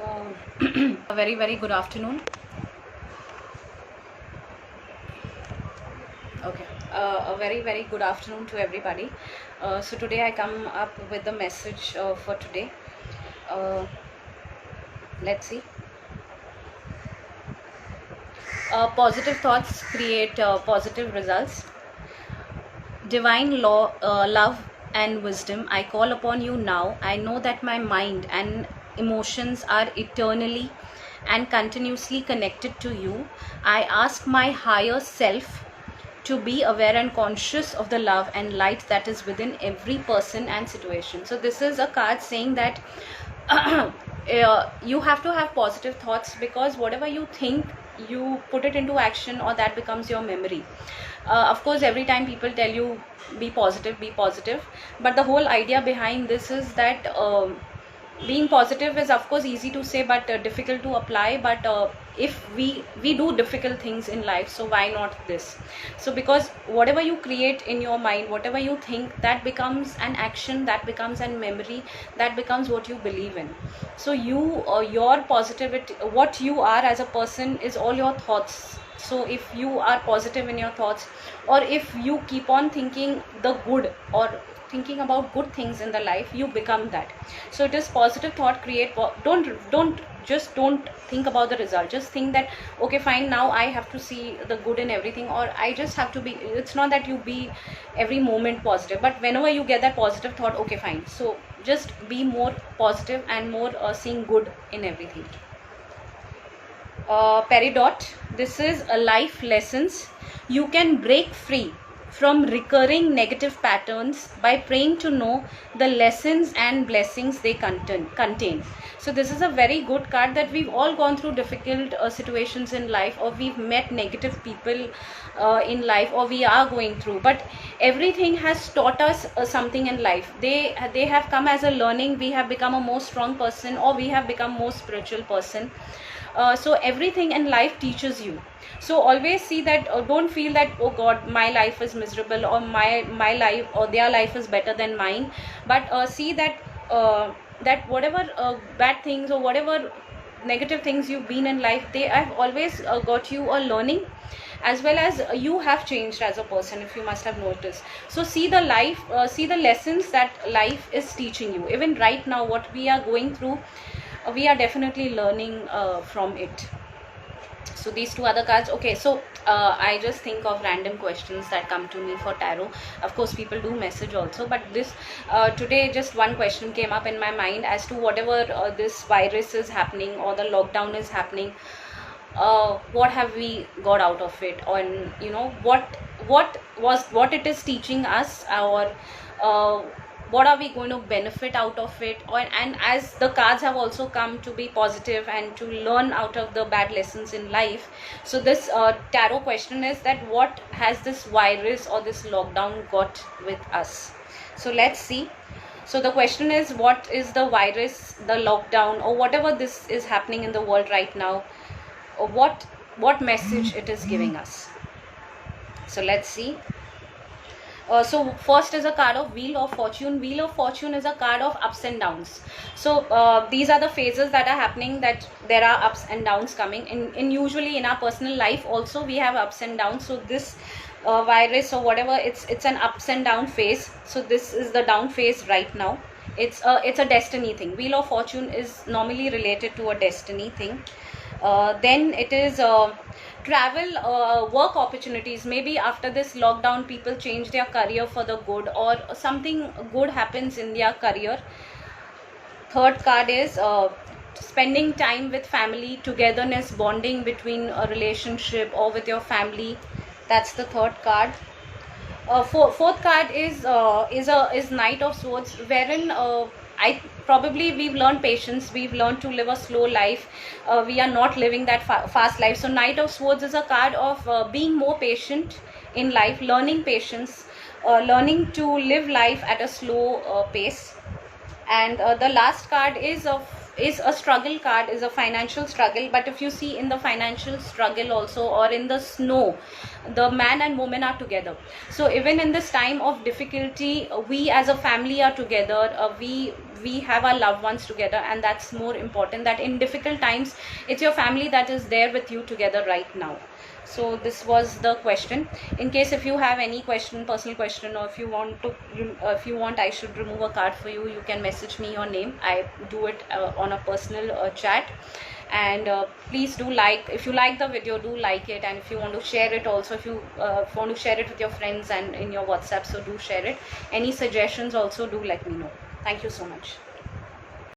A very good afternoon. Okay, a very good afternoon to everybody. So today I come up with the message for today. Uh, let's see. Positive thoughts create positive results. Divine law, love and wisdom, I call upon you now. I know that my mind and emotions are eternally and continuously connected to you. I ask my higher self to be aware and conscious of the love and light that is within every person and situation. So this is a card saying that you have to have positive thoughts, because whatever you think, you put it into action, or that becomes your memory. Of course, every time people tell you be positive, but the whole idea behind this is that being positive is of course easy to say, but difficult to apply. But if we do difficult things in life, so why not this? So because whatever you create in your mind, whatever you think, that becomes an action, that becomes an memory, that becomes what you believe in. So your positivity, what you are as a person, is all your thoughts. So if you are positive in your thoughts, or if you keep on thinking the good, or thinking about good things in the life, you become that. So it is positive thought create. Don't think about the result. Just think that okay, fine, now I have to see the good in everything, or I just have to be. It's not that you be every moment positive, but whenever you get that positive thought, okay, fine, so just be more positive and more seeing good in everything. Peridot, this is a life lessons. You can break free from recurring negative patterns by praying to know the lessons and blessings they contain. So this is a very good card, that we've all gone through difficult situations in life, or we've met negative people in life, or we are going through, but everything has taught us something in life. They have come as a learning. We have become a more strong person, or we have become more spiritual person. So everything in life teaches you. So always see that, don't feel that oh god, my life is miserable, or my life or their life is better than mine, but see that that whatever bad things or whatever negative things you've been in life, they have always got you a learning, as well as you have changed as a person, if you must have noticed. So see the life, see the lessons that life is teaching you. Even right now, what we are going through, we are definitely learning from it. So these two other cards. Okay, so I just think of random questions that come to me for tarot. Of course, people do message also, but this today just one question came up in my mind as to whatever this virus is happening, or the lockdown is happening, what have we got out of it, or what it is teaching us, or what are we going to benefit out of it, and as the cards have also come to be positive and to learn out of the bad lessons in life. So this tarot question is that what has this virus or this lockdown got with us? So let's see. So the question is, what is the virus, the lockdown, or whatever this is happening in the world right now, or what message it is giving us? So let's see. So first is a card of Wheel of Fortune. Wheel of Fortune is a card of ups and downs. So these are the phases that are happening, that there are ups and downs coming in usually in our personal life also we have ups and downs. So this virus or whatever, it's an ups and down phase. So this is the down phase right now. It's a destiny thing. Wheel of Fortune is normally related to a destiny thing. Then it is travel, work opportunities. Maybe after this lockdown, people change their career for the good, or something good happens in their career. Third card is spending time with family, togetherness, bonding between a relationship or with your family. That's the third card. Fourth card is Knight of Swords, wherein we've learned patience, we've learned to live a slow life, we are not living that fast life. So Knight of Swords is a card of being more patient in life, learning patience, learning to live life at a slow pace. And the last card is a struggle card, is a financial struggle. But if you see in the financial struggle also, or in the snow, the man and woman are together. So even in this time of difficulty, we as a family are together. we have our loved ones together, and that's more important, that in difficult times it's your family that is there with you together right now. So this was the question. In case if you have any question, personal question, or if you want I should remove a card for you, you can message me your name. I do it on a personal chat. And please do like, if you like the video, do like it, and if you want to share it also, if you want to share it with your friends and in your WhatsApp, so do share it. Any suggestions also, do let me know. Thank you so much.